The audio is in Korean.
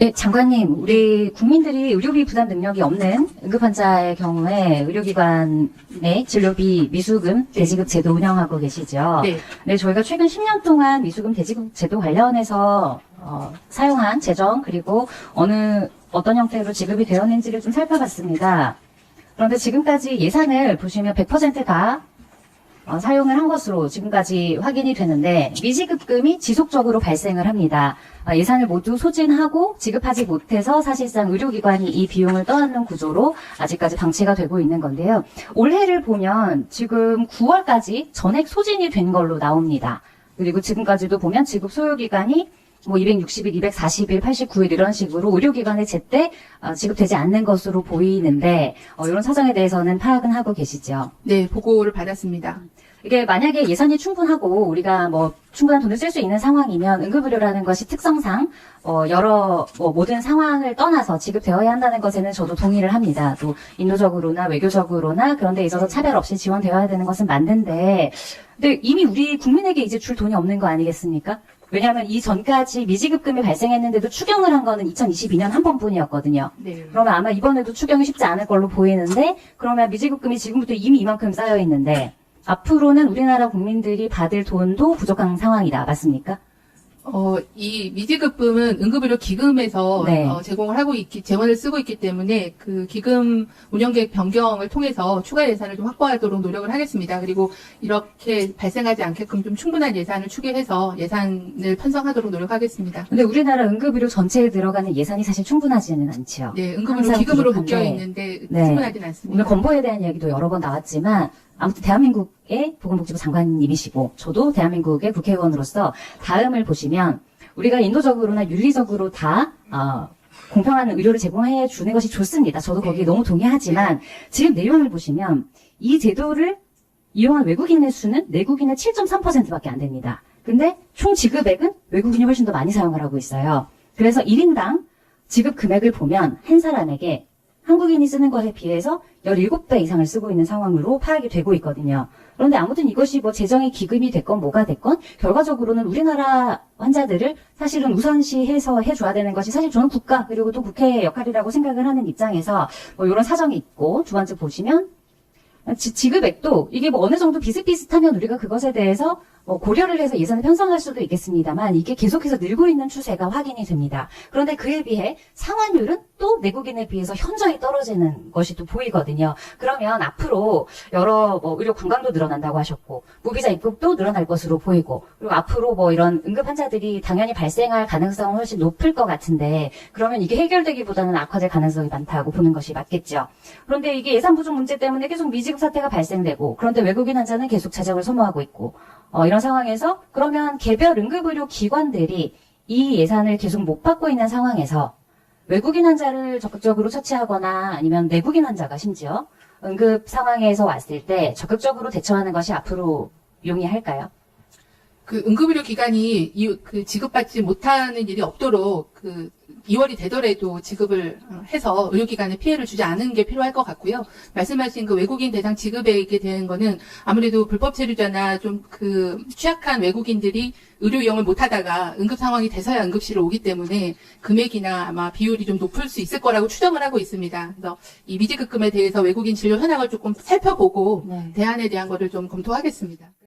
네, 장관님, 우리 국민들이 의료비 부담 능력이 없는 응급환자의 경우에 의료기관의 진료비 미수금 대지급 제도 운영하고 계시죠? 네. 네, 저희가 최근 10년 동안 미수금 대지급 제도 관련해서 사용한 재정 그리고 어떤 형태로 지급이 되었는지를 좀 살펴봤습니다. 그런데 지금까지 예산을 보시면 100%다 사용을 한 것으로 지금까지 확인이 되는데 미지급금이 지속적으로 발생을 합니다. 예산을 모두 소진하고 지급하지 못해서 사실상 의료기관이 이 비용을 떠안는 구조로 아직까지 방치가 되고 있는 건데요. 올해를 보면 지금 9월까지 전액 소진이 된 걸로 나옵니다. 그리고 지금까지도 보면 지급 소요기간이 260일, 240일, 89일 이런 식으로 의료기관에 제때 지급되지 않는 것으로 보이는데 이런 사정에 대해서는 파악은 하고 계시죠? 네, 보고를 받았습니다. 이게 만약에 예산이 충분하고 우리가 충분한 돈을 쓸 수 있는 상황이면 응급의료라는 것이 특성상 모든 상황을 떠나서 지급되어야 한다는 것에는 저도 동의를 합니다. 또 인도적으로나 외교적으로나 그런 데 있어서 차별 없이 지원되어야 되는 것은 맞는데 근데 이미 우리 국민에게 이제 줄 돈이 없는 거 아니겠습니까? 왜냐하면 이 전까지 미지급금이 발생했는데도 추경을 한 거는 2022년 한 번뿐이었거든요. 네. 그러면 아마 이번에도 추경이 쉽지 않을 걸로 보이는데 그러면 미지급금이 지금부터 이미 이만큼 쌓여 있는데 앞으로는 우리나라 국민들이 받을 돈도 부족한 상황이다. 맞습니까? 이 미지급금은 응급의료 기금에서 네. 제공을 하고 재원을 쓰고 있기 때문에 그 기금 운영계획 변경을 통해서 추가 예산을 좀 확보하도록 노력을 하겠습니다. 그리고 이렇게 발생하지 않게끔 좀 충분한 예산을 추계해서 예산을 편성하도록 노력하겠습니다. 근데 우리나라 응급의료 전체에 들어가는 예산이 사실 충분하지는 않죠. 네, 응급의료 항상 기금으로 부족한데. 묶여 있는데 네. 충분하진 오늘 않습니다. 건보에 대한 이야기도 여러 번 나왔지만 아무튼 대한민국의 보건복지부 장관님이시고 저도 대한민국의 국회의원으로서 다음을 보시면 우리가 인도적으로나 윤리적으로 다 공평한 의료를 제공해 주는 것이 좋습니다. 저도 거기에 너무 동의하지만 지금 내용을 보시면 이 제도를 이용한 외국인의 수는 내국인의 7.3%밖에 안 됩니다. 근데 총 지급액은 외국인이 훨씬 더 많이 사용을 하고 있어요. 그래서 1인당 지급 금액을 보면 한 사람에게 한국인이 쓰는 것에 비해서 17배 이상을 쓰고 있는 상황으로 파악이 되고 있거든요. 그런데 아무튼 이것이 재정이 기금이 됐건 뭐가 됐건 결과적으로는 우리나라 환자들을 사실은 우선시해서 해줘야 되는 것이 사실 저는 국가 그리고 또 국회의 역할이라고 생각을 하는 입장에서 이런 사정이 있고 두 번째 보시면 지급액도 이게 어느 정도 비슷비슷하면 우리가 그것에 대해서 고려를 해서 예산을 편성할 수도 있겠습니다.만 이게 계속해서 늘고 있는 추세가 확인이 됩니다. 그런데 그에 비해 상환율은 또 내국인에 비해서 현저히 떨어지는 것이 또 보이거든요. 그러면 앞으로 여러 의료 관광도 늘어난다고 하셨고 무비자 입국도 늘어날 것으로 보이고 그리고 앞으로 이런 응급 환자들이 당연히 발생할 가능성은 훨씬 높을 것 같은데 그러면 이게 해결되기보다는 악화될 가능성이 많다고 보는 것이 맞겠죠. 그런데 이게 예산 부족 문제 때문에 계속 미지급 사태가 발생되고 그런데 외국인 환자는 계속 자정을 소모하고 있고 이런 상황에서 그러면 개별 응급의료 기관들이 이 예산을 계속 못 받고 있는 상황에서 외국인 환자를 적극적으로 처치하거나 아니면 내국인 환자가 심지어 응급 상황에서 왔을 때 적극적으로 대처하는 것이 앞으로 용이할까요? 그 응급의료 기관이 지급받지 못하는 일이 없도록 2월이 되더라도 지급을 해서 의료기관에 피해를 주지 않은 게 필요할 것 같고요. 말씀하신 외국인 대상 지급액에 대한 거는 아무래도 불법 체류자나 좀 취약한 외국인들이 의료 이용을 못하다가 응급 상황이 돼서야 응급실을 오기 때문에 금액이나 아마 비율이 좀 높을 수 있을 거라고 추정을 하고 있습니다. 그래서 이 미지급금에 대해서 외국인 진료 현황을 조금 살펴보고 네. 대안에 대한 거를 좀 검토하겠습니다.